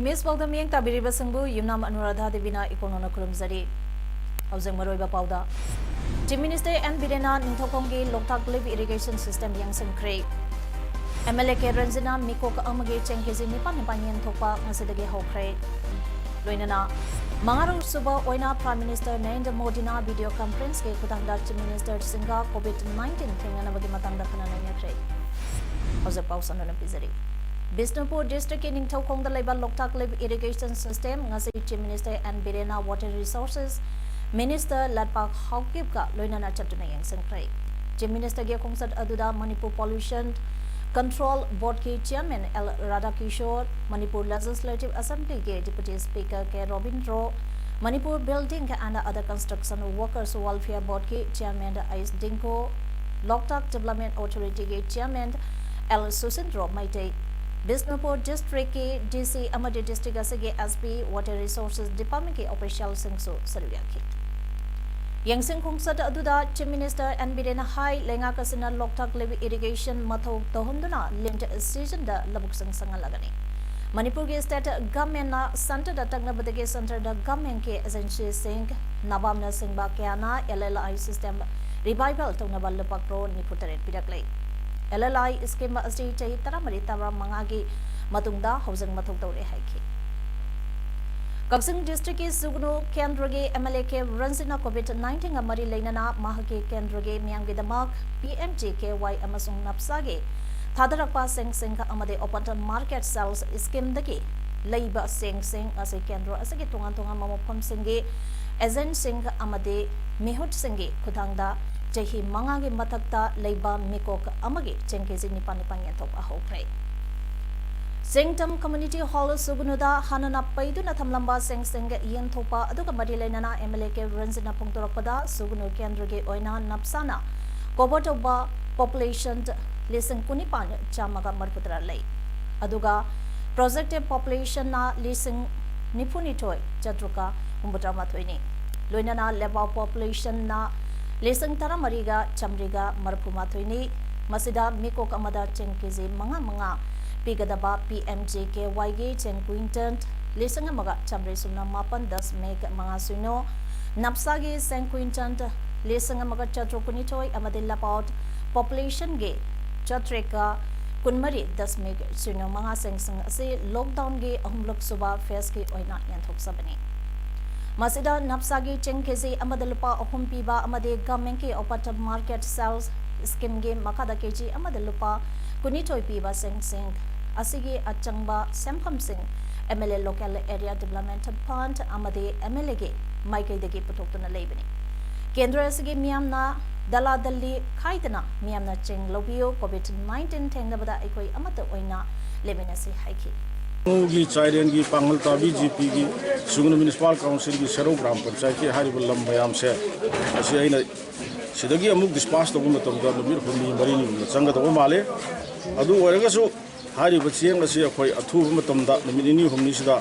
Image पाउदा मियंग ताबिरिबा संगु युमनाम अनुराधा देवीना इकोनोना खुरुमजरी हौजंग मरोइबा पाउदा चीफ मिनिस्टर एन बिरेना निंथोकोंगी लोकताक लिव इरिगेशन सिस्टम yang संख्रे एमएलए के रंजना मिकोक अमगे चेंगकेजी निपा निपा यंथोपा ngasiदagi hokre लोइनना मंगारो सुबा ओइना प्राइम मिनिस्टर नरेंद्र मोदी ना वीडियो कॉन्फ्रेंस के खुदांगदा चीफ मिनिस्टर सिंगा कोविड-19 थेंगनाबगी मतंगदा खनाना नखरे हौजंग पाउसनना पिजरी बिष्णुपुर डिस्ट्रिक्ट के निंगथौखोंग दा लेबा लोकताक लिव irrigation system ngasi chief minister N बिरेना water resources minister Letpao Haokip का लोइनाना चटुना yang संख्रे चीफ मिनिस्टर के खोंसद अदुदा मणिपुर पॉल्यूशन कंट्रोल बोर्ड के chairman L Radhakishore Manipur legislative assembly के deputy speaker K Robindro Manipur building and other construction workers welfare board के चेयरमैन आइस डिंको लोकताक डेवलपमेंट अथॉरिटी के chairman L Susindro Meitei Bishnupur district के डीसी अमर district असगे SP water resources department के ऑफिशियल सिंगसु सरुयाखी यंगसिंग खोंसद अदुदा चीफ मिनिस्टर एन बिरेना हाई लेंगा कसना लोकताक लिव इरिगेशन मथौ तोहंदुना लिंट सीजन दा लबुक संगलगनी मणिपुर के स्टेट गवर्नमेंट ना सेंटर दा तंगनबदगे सेंटर दा गवर्नमेंट के एजेंसी सिंह नबामना सिंहबा क्याना एलएलआई सिस्टम रिवाइवल तौनबा लपक्रो निपुतरे पिरकले एलएलआई स्कीम असि चही तरामरी तरा मंगागी मतुंगदा हौजंग मथौ तौरे हाइखी कक्सिंग डिस्ट्रिक्ट के सुगनो केंद्र के एमएलए के रंजना कोविड-19 अमरी लेनना माहके केंद्र के मियांगे दमाक पीएमजीकेवाई अमसुंग नप्सागे थादरकपा सिंह अमदे ओपन मार्केट सेल्स स्कीम दगे लेबा सिंह असे केंद्र असगे तोंगा ममफम सिंगे एजेंट सिंह अमदे मिहुट सिंगे खुदांगदा चही मंगागे मथक्ता लेबा मिकोक अमगे चेंकेजी निपा यंथोपा होख्रे सिंगटम कम्युनिटी हॉल सुगुनुदा हानना पैदुना थमलंबा सिंग यंथोपा अदुगा मरी लेनना एमएलए के रंजना पोंगतोरपदा सुगुनु केंद्र के ओइना नप्साना कोबोटोबा पॉपुलेशन लिसिंग कुनिपान चामगा मरपुतरा लई अदुगा प्रोजेक्टिव पॉपुलेशन ना लिसिंग निपुनिथोय चद्रुका हुंबुत्रा माथोइनी लोइनना लेबा पॉपुलेशन ना लिसिंग तरा मरीगा चमरीगा मरफु माथोइनी मसिदा मिकोक अमदा चेंकेजी मंगा पिगदबा पीएमजीकेवाई गे चेंग क्विंटन लिसिंग अमगा चमरे सुना मापन 10 मेग मंगा सुनो नप्सागे सेंग क्विंटन लिसिंग अमगा चद्रुकुनिथोय अमदे लपाउट पॉपुलेशन गे चत्रेका कुनमरी 10 मेग सुनो मंगा सेंग असे लॉकडाउन गे अहुमलक सुबा फेस के ओइना यंथोक सबनी मसिदा नप्सागी चेंग केजी अमद लुपा अहुम पीबा अमदे गवर्नमेंट के ओपन मार्केट सेल्स स्कीम गे मखादा केजी अमद लुपा कुनिथोय पीबा सिंह असिगे अचंगबा सेमफम सिंह MLA local area development fund अमदे एमएलए गे माइकेदगी पुथोक्तुना लेबनी केंद्र असिगे मियामना दला दल्ली खाइदना मियामना चेंग लोबियो कोविड-19 थेंगनबदा अखोय अमत ओइना लेमिनसी हाइखी की चाइरेन की पांगल ताबी जीपी की सुगुन म्युनिसिपल काउंसिल की सेरो ग्राम पंचायत की हारिबल लम मयाम से असी अइना सिदगी अमुक डिस्पास तब मतमदा नबीर हुमी मरीनी चंगदब माले अदु ओरगसु हारिब चेंग असी अखोय अथुब मतमदा नमिनी हुमी सिदा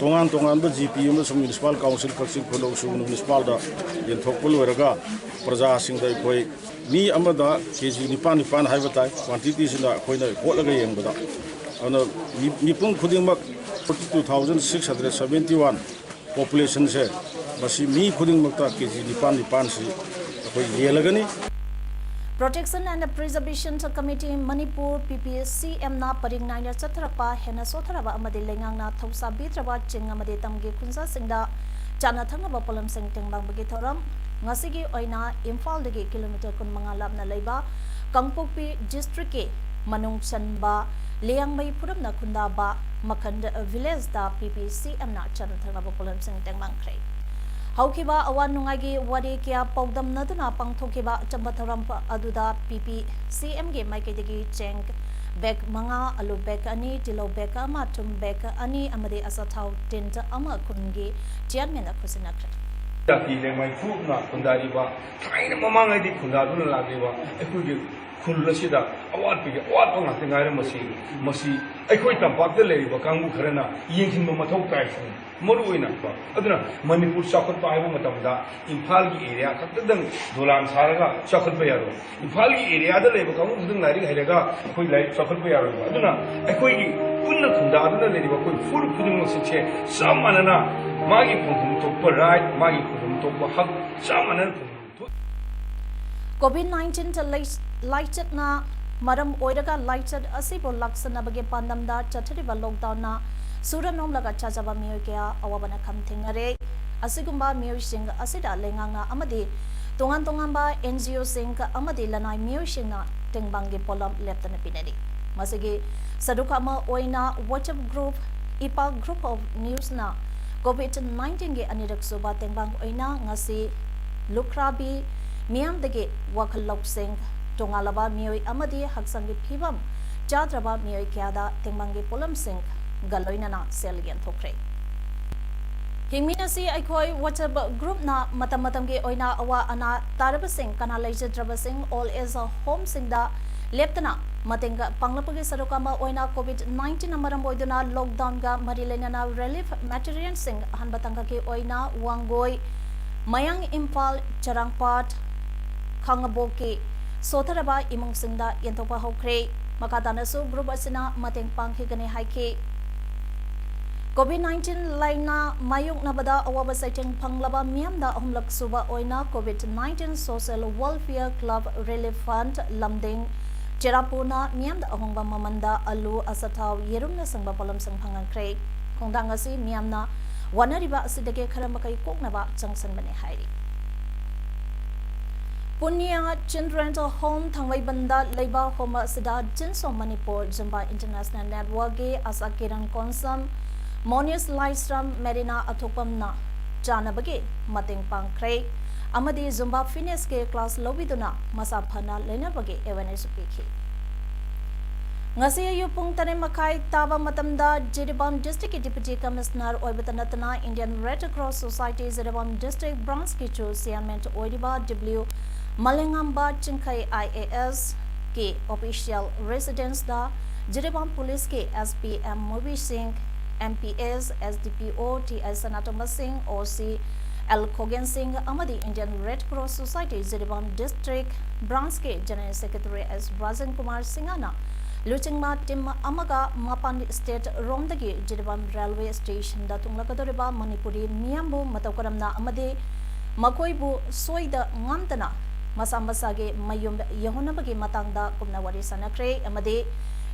तोंगान तोंगान ब जीपी अमसुंग म्युनिसिपल काउंसिल कक्सिंग खोलो सुगुन म्युनिसिपल दा यंथोकपुल ओरगा प्रजा सिंग दा अखोय मी अमदा केजी निपान निपान हाइबताय क्वांटिटी सिदा अखोयना होलगा येंगबदा अन मिपुंग खुदिंगमक 42671 पॉपुलेशन से बसी मी खुदिंगमकता केजी निपान निपान से अखोय येलगनी protection and preservation committee Manipur PPCM ना परिंगनाइना चतरपा हेना सोथरबा अमदे लेंगांगना थौसा बित्रबा चिंग अमदे तमगे खुंसा सिंगदा चाना थंगबा pollen Singh टेंगबांगबगे theorem ngasi oina imphal dagi kilometer kun manga labna leiba kangpokpi district ke manung chanba leangmai puramna khunda ba makhand village da ppcm na chan thanga polam sing tengmang khrei haukiba awan nungagi wari kya pawdam naduna pangthokiba chamba tharam aduda ppcm ge maike dagi cheng bag manga alu bag ani tilo bag ama tum bag ani amade asathau tinta ama kungi chairman akhusina kre Tapi lemai food na kundari ba, kain mamang ay di kundari na lagi ba, aku di kundla sida awat pigi awat pa ngating ay masi ay koi tampak de lay ba kanggu karena yengkin mo matau kai sini maruin na ba, aduna Manipur sakot pa ay mo matamda Imphal ki area katadang dolan saraga sakot pa yaro, Imphal ki area de lay ba kanggu kadang lari hayraga koi lay sakot pa yaro ba, aduna ay koi ki punna kundari na lay ba koi full puding mo sinche sama na magi pungkum tokpa right magi pungkum tokpa hak sama na pungkum COVID-19 ta lighted na maram oiraga lighted asibo laksana bage pandamda chathriba lockdown na suranom laga chajaba miyo kya awabana khamthingare asigumba miyo sing asida lenganga amadi tongan ba NGO sing amadi lanai miyo sing na tengbangi polam leptana pinadi masigi saduka ma oina WhatsApp group ipa group of news na COVID-19 ge anirak suba tengbang oina ngasi lukrabi miyam dege wakhallok sing tongalaba miyoi amadi haksangi phibam chadraba miyoi kyada tengbangi polam sing galoina na selgen thokre hingminasi aikhoi WhatsApp group na matam ge oina awa ana taraba sing kana leje draba sing all is a home sing da leptana matenga panglapagi sarokama oina COVID-19 amaram oiduna lockdown ga marilena relief material sing hanbatanga ke oina wangoi mayang Imphal charangpat khangaboke sotharaba imong singda yentopa hokre makadana su group asina mateng pangkhigane haike COVID-19 laina mayung nabada awaba saiting panglaba miamda ahumlak suba oina COVID-19 social welfare club relief fund lamding Cherapuna miamda ahongba mamanda alu asathaw yerumna sangba polam sang phangangkre khongdang asi miamna wanariba asidage kharamakai koknaba changsan bane hairi Punya Children's Home Thangwai Banda Leiba Home Sida Jinso Manipur Zumba International Network ge Asakiran Konsam Monius Lightstrom Marina Athopam na Janabage Mateng Pangkre Amadi Zumba Fitness ke class lobiduna masa phana lenabage awareness pikhi ngasi ayu pung tane makai taba matamda Jiribam District Deputy Commissioner Oibatanatana Indian Red Cross Society Jiribam District branch ki chu chairman Oidiba W Malengamba Chinkai IAS ke official residence da Jiribam Police ke SPM Mobi Singh MPS SDPO TS Sanatoma Singh OC L Kogan Singh Amadi Indian Red Cross Society Jiribam District branch ke General Secretary S Rajan Kumar Singhana Luchingma Tim Amaga Mapan State Romdagi Jiribam Railway Station da tunglakadoriba Manipuri Miyambu Mataukaramna Amadi Makoibu Soida Ngamtana Masambasage Mayum Yahunabagi Matangda Kumna Wari Sanakre Amadi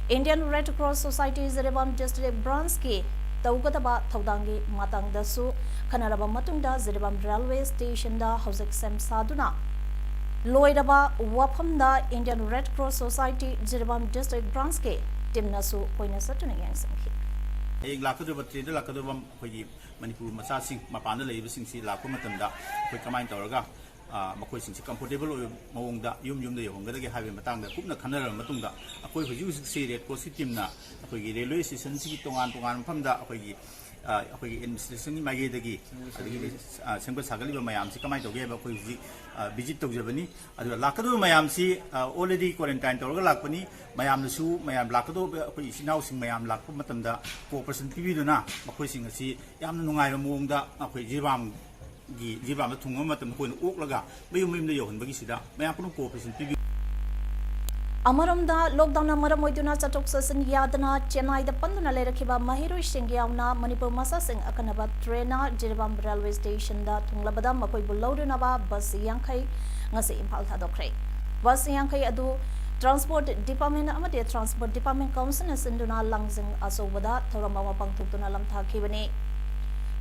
Indian Red Cross Society Jiribam District branch ke Taugataba Taudangi Matangdasu Kanaraba Matunda Jiribam Railway Station da Hosek Sem Saduna Loidaba Wapamda Indian Red Cross Society Jiribam District branch ke Timnasu Koina Satuna Yang Sanghi Hey, lakadaba train lakadaba khoi Manipur macha sing mapanda leiba sing si lakpa matamda khoi kamai tawraga makoi sing si comfortable oy mawongda yum da yongda ge habe matangda kupna khanara matungda akoi hoji usik si red cross team na akoi gi railway station si tongan mafamda akoi gi administration ni magi dagi adigi sengba sagali ba mayam si kamai toge ba khoi ji visit tawjabani adu lakadu mayam si already quarantine tawraga lakpani mayam su mayam lakado akoi sinau sing mayam lakpa matamda cooperation pibiduna makoi sing si yamna nungai ba mawongda akoi Jiribam thungam matam koin oklaga mayum da yohon sida mayam puno cooperation pibi Amaramda lockdown amaram oiduna chatok sasin yadana Chennai da panduna lerakhiba Mahiroi Singyauna Manipur masa sing akanaba traina Jiribam railway station da tunglabada makoi bulawduna ba bus yankai ngasi Imphal thadokre bus yankai adu Transport Department amade Transport Department Council sinduna langsing asobada thoramba mapangthukuna lamthakibani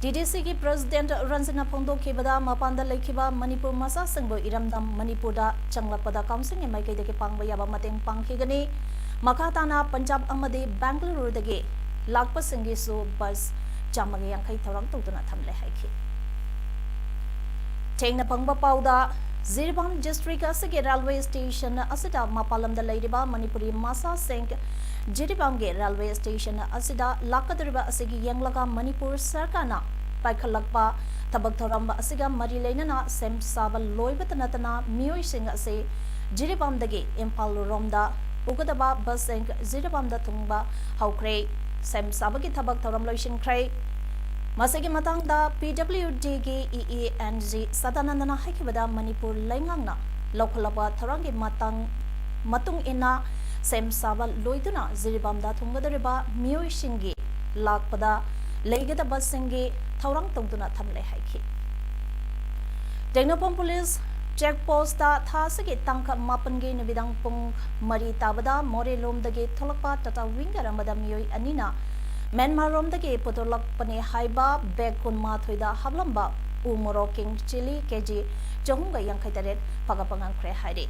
DDC ki President Ranjana Phongdo khibada mapanda lekhiba Manipur masa singbo iramdam Manipur da changlakpada council ni maikai de ke pangba yaba mateng pangkhigani makatana Punjab amade Bangalore dage lakpa singi su bus chamagi yankai thorang tawtuna thamle haiki Chengna pangba pauda Zirbam district asige railway station asida mapalamda leiriba Manipuri Masa Singh Jiribamge railway station asida lakadriba asigi yanglaga Manipur sarkana paikhalakpa tabak thoramba asiga mari leinana sem sabal loibatanatana miyoi sing ase Jiribamdagi Impal romda ugadaba bus sing Jiribamda tungba haukre sem sabagi tabak thoram loishinkhre Masagi matangda PWD gi EENG Sadanandana haikibada Manipur laingangna lokhalaba tharangi matung ina sem saba loiduna Jiribamda thungadariba miyoi singi lakpada leigada basingi thaurang tongduna thamle haiki Tengnopon police checkpost ta thasagi tangka mapangi nibidang pung mari tabada more lomdagi tholakpa tata wingaramada miyoi anina Myanmar romdagi potolakpani haiba bag kunma thoida hablamba umoro king chili kg jahunga yankhaitaret pagapangang kre hairi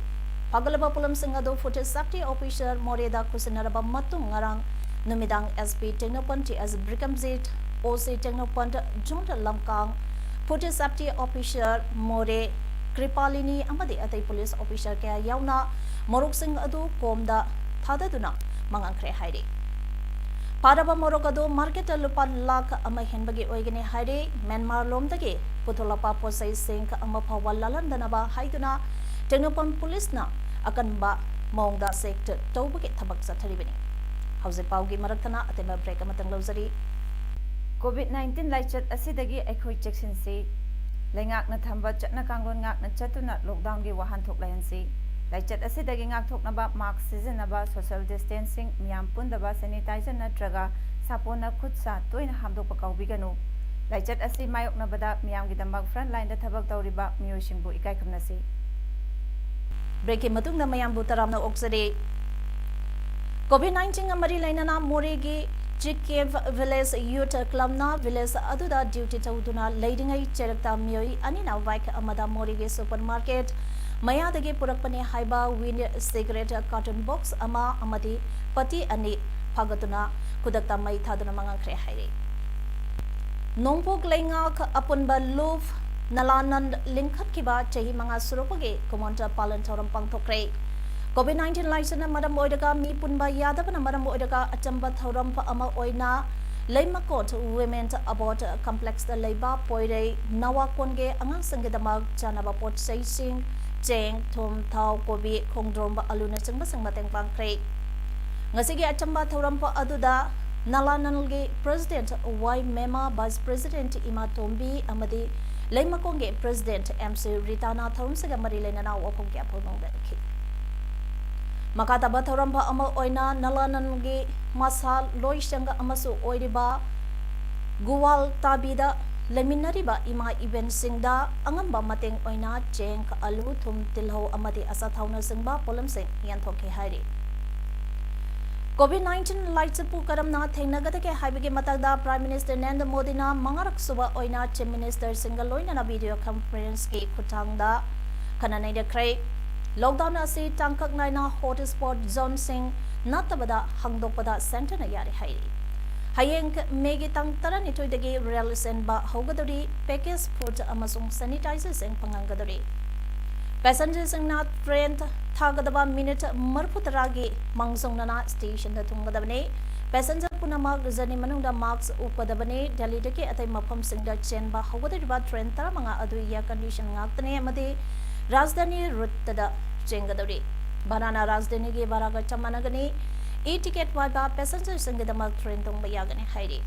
pagalaba pulam singado footage safety officer moreda kusinaraba matung ngarang numidang SP Tengnopon as Brikamzit OC Tengnopon Jonta Lamkang footage safety officer more Kripalini amadi atai police officer kaya yauna morok sing adu komda thadaduna mangang kre hairi Paraba Morogado market lupan lak ama henbagi oigani haire Myanmar lomdagi putolapa posai sing ama pawalalan danaba haiduna Tengnopon police na akan ba mongda sector tawbagi thabak satharibani hauze paugi maraktana atema break amatang lawzari COVID-19 laichat asidagi aikhoi checksin si lengak na thamba chatna kanglon ngak na chatuna lockdown gi wahan thok layan si Laichat asidagi ngak thoknaba mask sizinaba social distancing miyam pundaba sanitizer natraga sapona khutsa toina hamdokpa kaubiganu Laichat asi mayoknabada miyamgi dambak front line da thabak tawriba miyoisingbu ikai khamnasi break matungna mayambu taramna oksare COVID-19 amari lainana moregi Jikev Village Youth Club na village aduda duty tawduna leidingai cherakta miyoi anina waik amada moregi supermarket Mayadagi Purakpani Haiba Win cigarette carton box ama amadi pati ani pagatuna kudakta mai thaduna mangang kre hairi Nongpok lengak apunba luf nalanan lingkhat kiba chahi manga surupage kumonta palan thoram pangthokre COVID-19 laisana maram oidaga mi punba yadabana maram oidaga achamba thoram pa ama oina Leimakot Women Abort Complex the Leiba Poire Nawa Konge Angang Sangedamag Janaba Port Saising Cheng Tom Tau Kobi Kongdromba Aluna Singba Singbateng Pangkre Ngasigi Achamba Thorampa Aduda Nalanalgi President Y Mema Vice President Ima Tombi Amadi Leimakonge President MC Ritana Thoramsaga Marilena Wapong Kapong Makataba Thorampa Ama Oina Nalanangi Masal Loishanga Amasu Oiriba Guwal Tabida Leminariba Ima Event Singda Angamba Mateng Oina Cheng Alu Thum Tilho Amati Asathauna Singba Polam Sing Yantoke Hari COVID-19 Lightsapu Karamna Thainagatake Haibige Matagda Prime Minister Narendra Modi na Mangarak Suba Oina Chief Minister Singaloina na video conference ki Kutangda Kananai de Kray Lockdown asi tangkak naina hotspot zone sing natabada hangdokpada center na yari hairi. Hayeng megi tang tarani toidagi real sen ba hogadori package food amasung sanitizer sing pangangadori. Passengers sing na train thagadaba minute marputaragi mangsong nana station da tungadabane. Passenger punamag zani manungda marks upadabane Delhi dake atay mapam sing da chen ba hogadori ba train tara mga adu ya condition ngaktane amadi Rajdhani Ruttada Chengadori. Banana Rajdhani ge Baraga Chamanagani, e-ticket waiba passenger Sangadama train tong bayagani Hairi.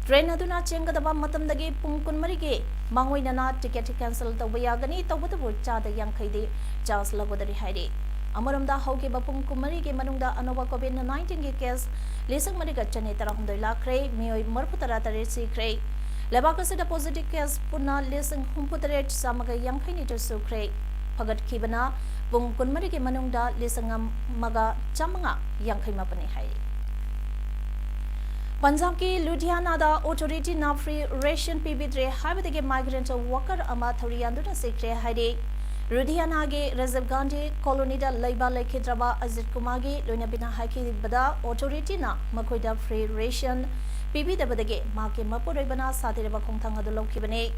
Train Aduna Chengadaba Matamdagi Punkun Marige, Manguinana ticket cancel the Bayagani, Tawatabu Cha the Young Kaidi, Charles Lagodari Hairi. Amaramda Hoki Bapung Kumarigi Manunda Anova COVID-19 case, Lisang Mariga Chanetaram de la Cray, Mio Murputaratari Si Cray. Lebakasi da positive case puna lisang humputaret samaga yangkhaini to sukre pagat kibana bung kunmari ke manungda lisangam maga chamanga yangkhai mapani hai Punjab ki Ludhiana da authority na free ration pibidre habidage migrant worker ama thoriyandu na sekre haide Ludhiana ge Rajiv Gandhi colony da laiba lekhidraba Ajit Kumar ge loinabina haiki bada authority na makoida free ration PB dabadage Maki Mapurebana Satiraba Kongtang Adulokibane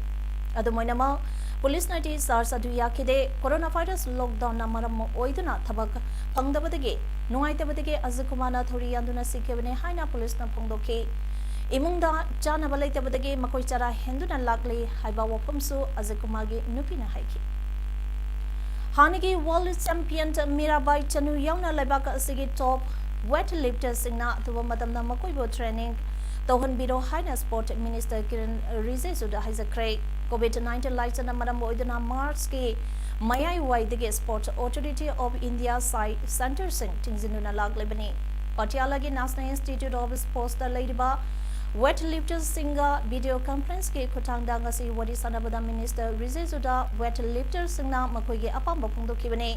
Adumoinama police नाटी SARS अदु याखिदे corona virus lockdown ना मरम ओइदुना थबक फंगदबदगे नुंगाइतबदगे अजय कुमार ना थोरी यादुना सिकेबने हाइना police ना फोंदोके इमुंगदा चानब लेतबदगे मकोई चरा हेंदुना लागले हाइबा वफमसु अजय कुमार गे नुपिना हाइकी हानिगी वर्ल्ड चैंपियन मीराबाई चनु यावना लेबाक असिगी टॉप वेट लिफ्टर सिंगना अतुबा मतमना मकोइबो ट्रेनिंग तोहन बिरो हाइना स्पोर्ट मिनिस्टर किरण रिजेजुदा हाइजक्रे कोविड-19 लाइचना मरम ओइदना मार्च के मयाई वाइदगे स्पोर्ट्स अथॉरिटी ऑफ इंडिया साइट सेंटर सिंग टिंगजिनुना लागलेबनी पटियाला के नेशनल इंस्टीट्यूट ऑफ स्पोर्ट्स दा लेरिबा वेट लिफ्टर्स सिंगा वीडियो कॉन्फ्रेंस के खुटांगदा ngasi wadi sanabada minister rizezuda weight lifters सिंगना मखोइगे अपाम फोंदोखिबने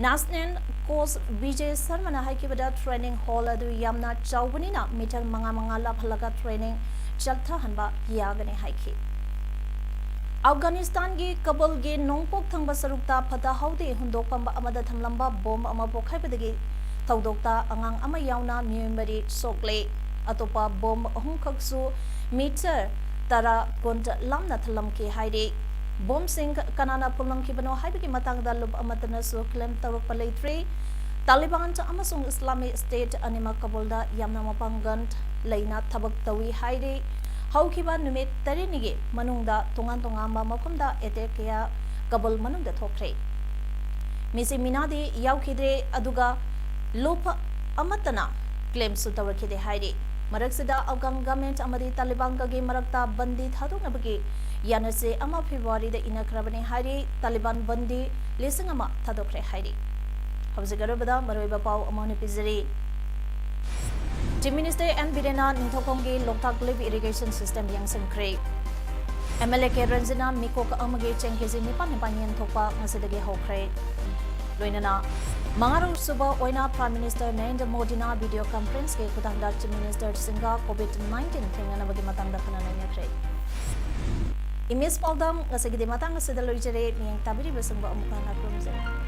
नेशनल कोच विजय शर्मा ना हाइकिबदा ट्रेनिंग हॉल अदु यामना चाउबनिना मीटर मंगा लाफलगा ट्रेनिंग चलथा हनबा यागने हाइकी अफगानिस्तान की कबल के नोंपोक थंगबा सरुक्ता फता हौदे हुंदोकपंबा अमदा थमलंबा बॉम्ब अमा पोखाइबदगी थौदोक्ता अंगांग अमा यावना मियमरी सोकले अतोपा बॉम्ब अहुंखकसु मीटर तरा कुंट लामना थलमके हाइदे बॉम्ब सिंह कनाना पुलंखिबनो हाइबगी मतंगदा लुब अमतनसु क्लेम तवरकपा लेत्रे तालिबान अमसुंग इस्लामिक स्टेट अनिमा कबुलदा यामना मपांगन लेना थबक तवी हाइदे हौखिबा नुमित तरेनिगे मनुंगदा तोंगान तोंगांबा मफमदा एटेक कया कबुल मनुंगदा थोखरे मिसि मिनादे यावखिद्रे अदुगा लोप अमतना क्लेम सु तवरखिदे हाइदे मरकसिदा अफगान गवर्नमेंट अमदी तालिबान के मरकता बंदी थादोनबगे यानसे अमा फेब्रुआरी दा इनखरबने हाइदे तालिबान बंदी लिसिंग अमा थादोखरे हाइदे हबजगरबदा मरोइबा पाव अमाने पिजरी चीफ मिनिस्टर एन बिरेना निंथोकोंगे लोकताक लिव इरिगेशन सिस्टम यांगसंख्रे एमएलए के रंजना मिकोक अमगे चेंकेजी निपान निपानियन थोपा ngasiदगे होख्रे लोइनना मंगारो सुबह ओइना प्राइम मिनिस्टर नरेंद्र मोदी ना वीडियो कॉन्फ्रेंस के खुदांगदा चीफ मिनिस्टर सिंगा कोविड-19 थेंगनबगे मतंगदा खनानैनख्रे इमेज पाउदम ngasiगदे मतंग सिदा लोइजरे नियंग ताबिरि बसंबा अमुकाना क्रोमजे